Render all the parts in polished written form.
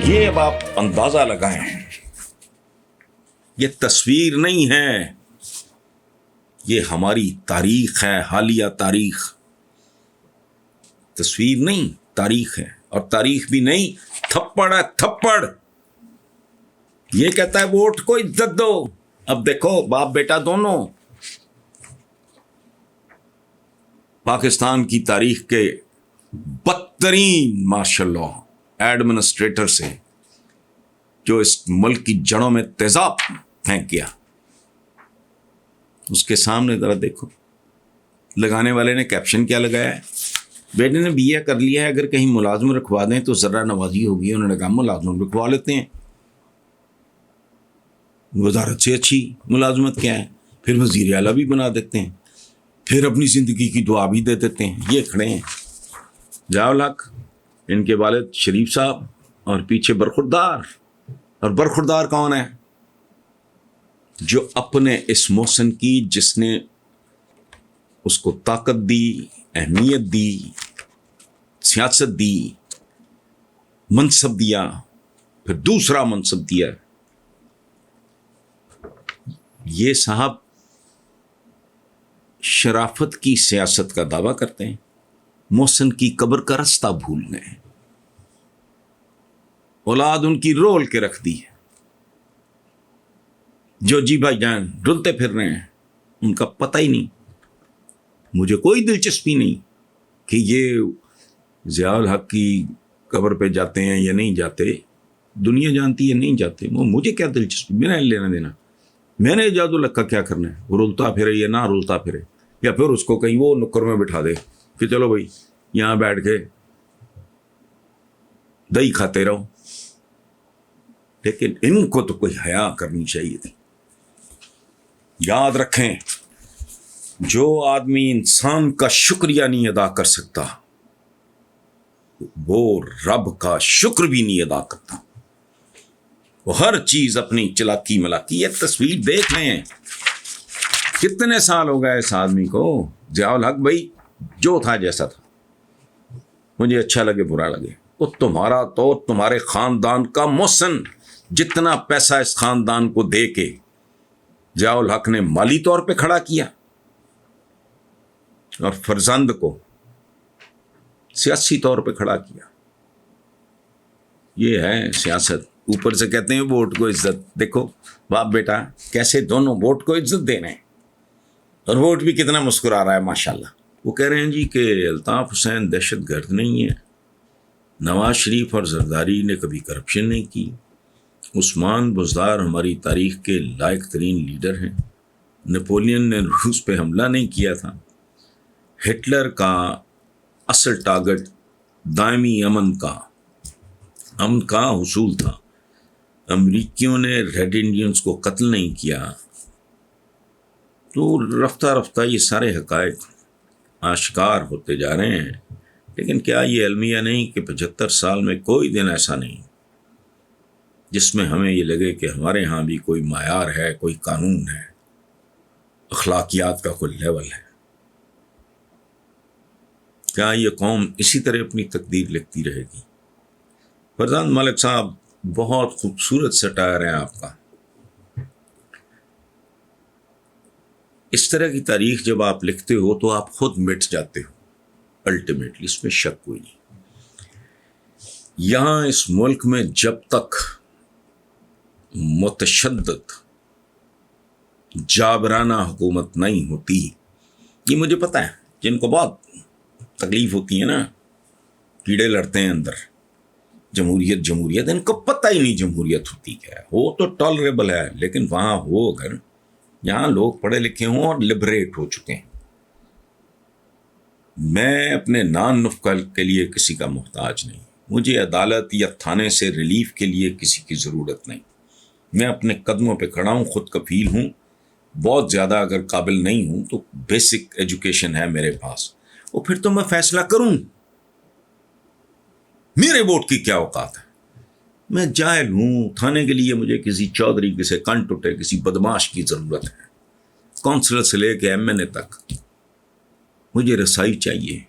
یہ اب آپ اندازہ لگائیں، یہ تصویر نہیں ہے، یہ ہماری تاریخ ہے، حالیہ تاریخ، تصویر نہیں تاریخ ہے، اور تاریخ بھی نہیں، تھپڑ ہے تھپڑ۔ یہ کہتا ہے ووٹ کو عزت دو، اب دیکھو باپ بیٹا دونوں پاکستان کی تاریخ کے بدترین ماشاءاللہ ایڈمنسٹریٹر سے جو اس ملک کی جڑوں میں تیزاب پھینک گیا، اس کے سامنے ذرا دیکھو۔ لگانے والے نے کیپشن کیا لگایا ہے؟ بیٹے نے BA کر لیا ہے، اگر کہیں ملازم رکھوا دیں تو ذرا نوازی ہوگی۔ انہوں نے کہا ملازم رکھوا لیتے ہیں، وزارت سے اچھی ملازمت کیا ہے، پھر وزیر اعلیٰ بھی بنا دیتے ہیں، پھر اپنی زندگی کی دعا بھی دے دیتے ہیں۔ یہ کھڑے ہیں ضیاء الحق، ان کے والد شریف صاحب، اور پیچھے برخوردار۔ اور برخوردار کون ہے؟ جو اپنے اس محسن کی، جس نے اس کو طاقت دی، اہمیت دی، سیاست دی، منصب دیا، پھر دوسرا منصب دیا۔ یہ صاحب شرافت کی سیاست کا دعویٰ کرتے ہیں، محسن کی قبر کا رستہ بھولنے ہیں۔ اولاد ان کی رول کے رکھ دی ہے، جو جی بھائی جان ڈلتے پھر رہے ہیں، ان کا پتہ ہی نہیں۔ مجھے کوئی دلچسپی نہیں کہ یہ ضیاء الحق کی قبر پہ جاتے ہیں یا نہیں جاتے، دنیا جانتی ہے نہیں جاتے، وہ مجھے کیا دلچسپی، میرا لینا دینا۔ میں نے جادو الحق کا کیا کرنا ہے؟ وہ رولتا پھرے یا نہ رولتا پھرے، یا پھر اس کو کہیں وہ نکر میں بٹھا دے کہ چلو بھائی یہاں بیٹھ کے دہی کھاتے رہو۔ لیکن ان کو تو کوئی حیا کرنی چاہیے تھی۔ یاد رکھیں، جو آدمی انسان کا شکریہ نہیں ادا کر سکتا، وہ رب کا شکر بھی نہیں ادا کرتا۔ وہ ہر چیز اپنی چلاکی ملاکی۔ یہ تصویر دیکھ رہے ہیں، کتنے سال ہو گئے اس آدمی کو۔ ضیاء الحق بھائی جو تھا جیسا تھا، مجھے اچھا لگے برا لگے، وہ تمہارا تو تمہارے خاندان کا محسن جتنا پیسہ اس خاندان کو دے کے ضیاء الحق نے مالی طور پہ کھڑا کیا، اور فرزند کو سیاسی طور پہ کھڑا کیا۔ یہ ہے سیاست۔ اوپر سے کہتے ہیں ووٹ کو عزت۔ دیکھو باپ بیٹا کیسے دونوں ووٹ کو عزت دے رہے ہیں، اور ووٹ بھی کتنا مسکرا رہا ہے ماشاءاللہ۔ وہ کہہ رہے ہیں جی کہ الطاف حسین دہشت گرد نہیں ہے، نواز شریف اور زرداری نے کبھی کرپشن نہیں کی، عثمان بزدار ہماری تاریخ کے لائق ترین لیڈر ہیں، نپولین نے روس پہ حملہ نہیں کیا تھا، ہٹلر کا اصل ٹارگٹ دائمی امن کا حصول تھا، امریکیوں نے ریڈ انڈینز کو قتل نہیں کیا۔ تو رفتہ رفتہ یہ سارے حقائق آشکار ہوتے جا رہے ہیں۔ لیکن کیا یہ المیہ نہیں کہ 75 سال میں کوئی دن ایسا نہیں جس میں ہمیں یہ لگے کہ ہمارے ہاں بھی کوئی معیار ہے، کوئی قانون ہے، اخلاقیات کا کوئی لیول ہے؟ کیا یہ قوم اسی طرح اپنی تقدیر لکھتی رہے گی؟ فرزان ملک صاحب بہت خوبصورت سٹائر ہے آپ کا۔ اس طرح کی تاریخ جب آپ لکھتے ہو تو آپ خود مٹ جاتے ہو الٹیمیٹلی، اس میں شک کوئی نہیں۔ یہاں اس ملک میں جب تک متشدد جابرانہ حکومت نہیں ہوتی، یہ مجھے پتہ ہے جن کو بہت تکلیف ہوتی ہے نا، کیڑے لڑتے ہیں اندر، جمہوریت، ان کو پتہ ہی نہیں جمہوریت ہوتی کیا ہے۔ وہ تو ٹالریبل ہے، لیکن وہاں ہو اگر جہاں لوگ پڑھے لکھے ہوں اور لبریٹ ہو چکے ہیں۔ میں اپنے نان نفقہ کے لیے کسی کا محتاج نہیں، مجھے عدالت یا تھانے سے ریلیف کے لیے کسی کی ضرورت نہیں۔ میں اپنے قدموں پہ کھڑا ہوں، خود کفیل ہوں، بہت زیادہ اگر قابل نہیں ہوں تو بیسک ایجوکیشن ہے میرے پاس، وہ پھر تو میں فیصلہ کروں۔ میرے ووٹ کی کیا اوقات ہے؟ میں جاہل ہوں، تھانے کے لیے مجھے کسی چودھری، کسی کنٹ اٹھے، کسی بدماش کی ضرورت ہے، کونسلر سے لے کے MNA تک۔ مجھے رسائی چاہیے،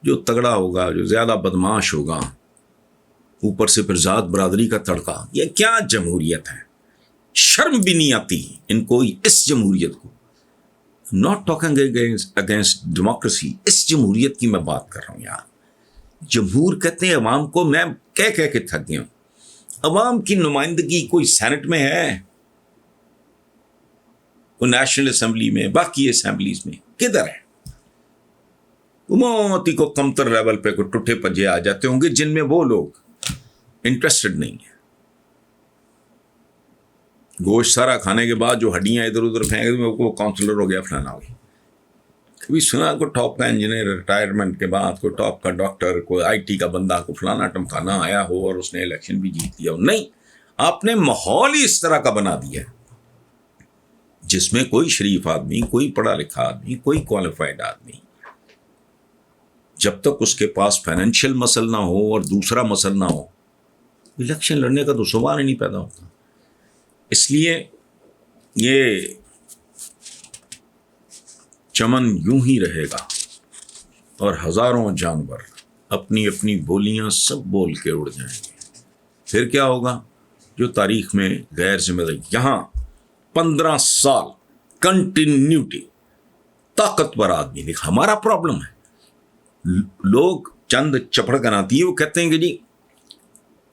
جو تگڑا ہوگا، جو زیادہ بدماش ہوگا، اوپر سے پھر ذات برادری کا تڑکا. یہ کیا جمہوریت ہے؟ شرم بھی نہیں آتی ان کو اس جمہوریت کو. ناٹ ٹاکنگ اگینسٹ ڈیموکریسی، اس جمہوریت کی میں بات کر رہا ہوں یار. جمہور کہتے ہیں عوام کو. میں کہہ کے تھک گیا ہوں. عوام کی نمائندگی کوئی سینٹ میں ہے، کوئی نیشنل اسمبلی میں، باقی اسمبلیز میں کدھر ہے؟ موتی کو کمتر لیول پہ کوئی ٹوٹے پنجے آ جاتے ہوں گے جن میں وہ لوگ انٹرسٹڈ نہیں ہیں. گوشت سارا کھانے کے بعد جو ہڈیاں ادھر ادھر پھینک وہ کاؤنسلر ہو گیا، فلانا ہو گیا. کبھی سنا کوئی ٹاپ کا انجینئر ریٹائرمنٹ کے بعد، کوئی ٹاپ کا ڈاکٹر، کوئی آئی ٹی کا بندہ، کوئی فلانا ٹمکانا آیا ہو اور اس نے الیکشن بھی جیت لیا ہو؟ نہیں. آپ نے ماحول ہی اس طرح کا بنا دیا ہے جس میں کوئی شریف آدمی، کوئی پڑھا لکھا آدمی، کوئی کوالیفائڈ آدمی، جب تک اس کے پاس فائنینشیل مسل نہ ہو اور دوسرا مسل نہ ہو، الیکشن لڑنے کا تو سوال ہی نہیں پیدا ہوتا. اس لیے یہ چمن یوں ہی رہے گا اور ہزاروں جانور اپنی اپنی بولیاں سب بول کے اڑ جائیں گے. پھر کیا ہوگا؟ جو تاریخ میں غیر ذمہ داری. یہاں 15 سال کنٹینیوٹی طاقتور آدمی دیکھ. ہمارا پرابلم ہے لوگ چند چپڑ کناتی ہے، وہ کہتے ہیں کہ جی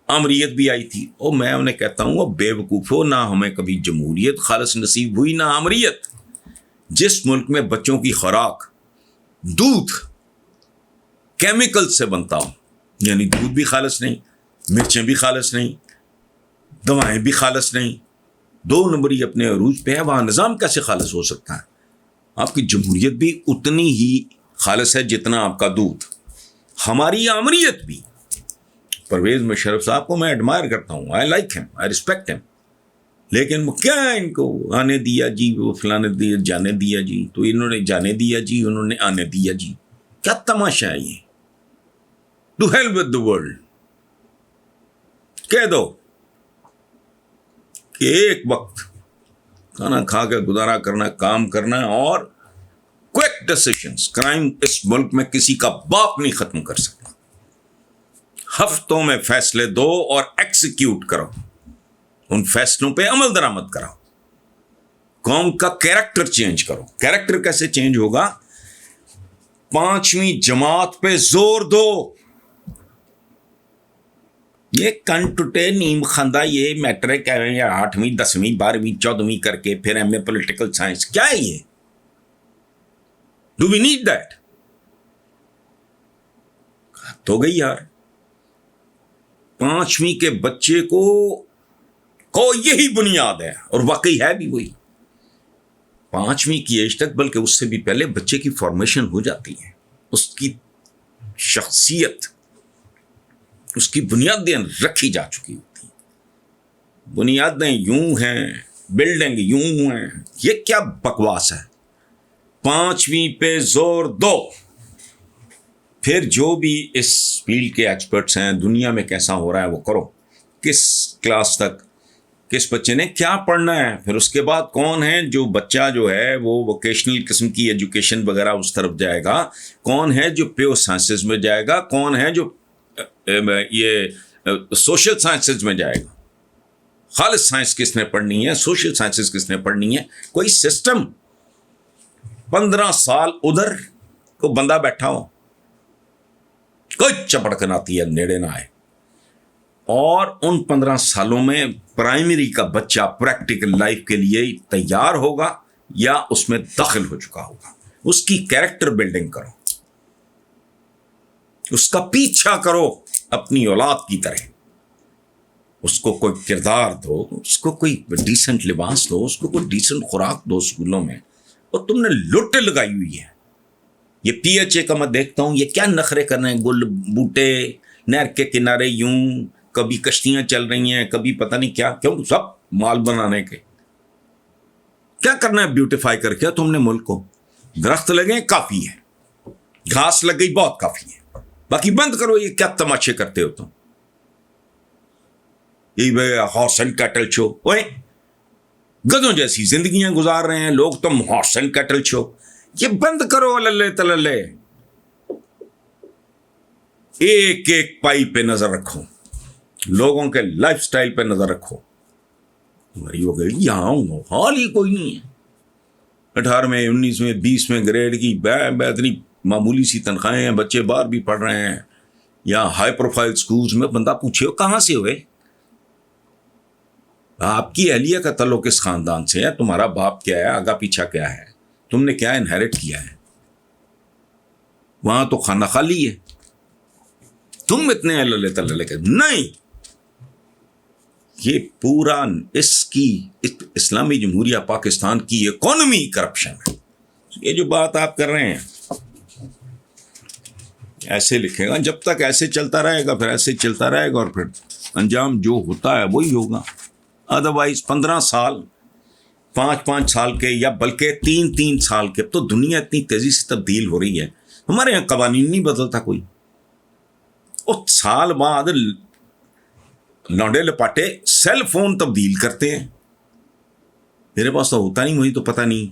امریت بھی آئی تھی. اور میں انہیں کہتا ہوں وہ بے وقوفو، نہ ہمیں کبھی جمہوریت خالص نصیب ہوئی نہ امریت. جس ملک میں بچوں کی خوراک دودھ کیمیکل سے بنتا ہو، یعنی دودھ بھی خالص نہیں، مرچیں بھی خالص نہیں، دوائیں بھی خالص نہیں، 2 نمبری اپنے عروج پہ ہے، وہاں نظام کیسے خالص ہو سکتا ہے؟ آپ کی جمہوریت بھی اتنی ہی خالص ہے جتنا آپ کا دودھ. ہماری امریت بھی. پرویز مشرف صاحب کو میں ایڈمائر کرتا ہوں، I like him, I respect ham, لیکن کیا ان کو آنے دیا جی، وہ فلانے دیا، جانے دیا جی، تو انہوں نے جانے دیا جی، انہوں نے آنے دیا جی. کیا تماشا ہے یہ؟ To hell with the world. کہہ دو کہ ایک وقت کھانا کھا کے گزارا کرنا، کام کرنا اور کوئک ڈیسیشنز. کرائم اس ملک میں کسی کا باپ نہیں ختم کر سکتا. ہفتوں میں فیصلے دو اور ایکسیکیوٹ کرو، ان فیصلوں پہ عمل درآمد کراؤ. قوم کا کیریکٹر چینج کرو. کیریکٹر کیسے چینج ہوگا؟ 5ویں جماعت پہ زور دو. یہ کن ٹوٹے نیم خندہ یہ میٹرک ہے یا 8ویں 10ویں 12ویں 14ویں کر کے پھر ایم اے پولیٹیکل سائنس، کیا ہے یہ؟ Do we need that? تو گئی یار. 5ویں کے بچے کو یہی بنیاد ہے، اور واقعی ہے بھی وہی. 5ویں کی ایج تک، بلکہ اس سے بھی پہلے بچے کی فارمیشن ہو جاتی ہے. اس کی شخصیت، اس کی بنیادیں رکھی جا چکی ہوتی ہیں. بنیادیں یوں ہیں، بلڈنگ یوں ہیں. یہ کیا بکواس ہے؟ 5ویں پہ زور دو. پھر جو بھی اس فیلڈ کے ایکسپرٹس ہیں، دنیا میں کیسا ہو رہا ہے وہ کرو. کس کلاس تک کس بچے نے کیا پڑھنا ہے، پھر اس کے بعد کون ہے جو بچہ جو ہے وہ ووکیشنل قسم کی ایجوکیشن وغیرہ اس طرف جائے گا، کون ہے جو پیور سائنسز میں جائے گا، کون ہے جو یہ سوشل سائنسز میں جائے گا. خالص سائنس کس نے پڑھنی ہے، سوشل سائنسز کس نے پڑھنی ہے. کوئی سسٹم. 15 سال ادھر کو بندہ بیٹھا ہو، کوئی چپڑ کناتی ہے نیڑے نہ آئے. اور ان 15 سالوں میں پرائمری کا بچہ پریکٹیکل لائف کے لیے تیار ہوگا یا اس میں داخل ہو چکا ہوگا. اس کی کیریکٹر بلڈنگ کرو، اس کا پیچھا کرو اپنی اولاد کی طرح. اس کو کوئی کردار دو، اس کو کوئی ڈیسنٹ لباس دو، اس کو کوئی ڈیسنٹ خوراک دو اسکولوں میں. اور تم نے لٹ لگائی ہوئی ہے. یہ پی ایچ اے کا میں دیکھتا ہوں، یہ کیا نخرے کر رہے ہیں. گل بوٹے نہر کے کنارے یوں، کبھی کشتیاں چل رہی ہیں، کبھی پتہ نہیں کیا. کیوں؟ سب مال بنانے کے. کیا کرنا ہے بیوٹیفائی کر کے تم نے ملک کو؟ درخت لگے کافی ہے، گھاس لگ گئی بہت کافی ہے، باقی بند کرو. یہ کیا تماشے کرتے ہو تم؟ یہ ہارس اینڈ کیٹل شو. اوے گدھوں جیسی زندگیاں گزار رہے ہیں لوگ، تم ہارس اینڈ کیٹل شو. یہ بند کرو اللہ تللے. ایک ایک پائی پہ نظر رکھو, لوگوں کے لائف سٹائل پہ نظر رکھو. تمہاری ہو گئی یہاں حال ہی کوئی نہیں ہے. 18ویں 19ویں 20ویں گریڈ کی اتنی معمولی سی تنخواہیں ہیں, بچے باہر بھی پڑھ رہے ہیں, یا ہائی پروفائل سکولز میں. بندہ پوچھے کہاں سے ہوئے, آپ کی اہلیہ کا تعلق کس خاندان سے ہے, تمہارا باپ کیا ہے, آگا پیچھا کیا ہے, تم نے کیا انہیرٹ کیا ہے. وہاں تو خانہ خالی ہے. تم اتنے اللہ تعالی کے نہیں. یہ پورا اس کی اسلامی جمہوریہ پاکستان کی اکانومی کرپشن ہے. یہ جو بات آپ کر رہے ہیں ایسے لکھے گا, جب تک ایسے چلتا رہے گا پھر ایسے چلتا رہے گا, اور پھر انجام جو ہوتا ہے وہی ہوگا. ادروائز 15 سال 5 سال کے, یا بلکہ 3 سال کے. تو دنیا اتنی تیزی سے تبدیل ہو رہی ہے, ہمارے یہاں قوانین نہیں بدلتا کوئی. اور سال بعد لانڈے لپاٹے سیل فون تبدیل کرتے ہیں. میرے پاس تو ہوتا نہیں, مجھے تو پتہ نہیں.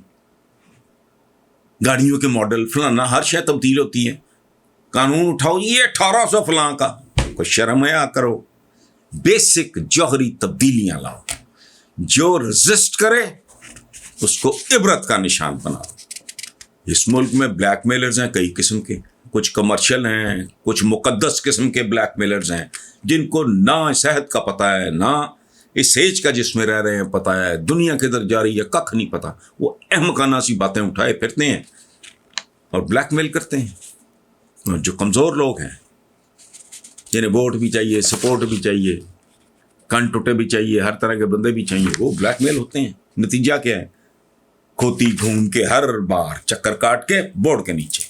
گاڑیوں کے ماڈل فلانا ہر شے تبدیل ہوتی ہے. قانون اٹھاؤ یہ 1800 فلاں کا, کوئی شرم حیا کرو. بیسک جوہری تبدیلیاں لاؤ. جو رزسٹ کرے اس کو عبرت کا نشان بناؤ. اس ملک میں بلیک میلرز ہیں کئی قسم کے, کچھ کمرشل ہیں, کچھ مقدس قسم کے بلیک میلرز ہیں جن کو نہ صحت کا پتہ ہے, نہ اس ایج کا جس میں رہ رہے ہیں پتہ ہے, دنیا کدھر جا رہی ہے ککھ نہیں پتہ. وہ احمقانہ سی باتیں اٹھائے پھرتے ہیں اور بلیک میل کرتے ہیں. جو کمزور لوگ ہیں, جنہیں ووٹ بھی چاہیے, سپورٹ بھی چاہیے, کن ٹوٹے بھی چاہیے, ہر طرح کے بندے بھی چاہیے, وہ بلیک میل ہوتے ہیں. نتیجہ کیا ہے, کھوتی ڈھونڈ کے ہر بار چکر کاٹ کے بورڈ کے نیچے.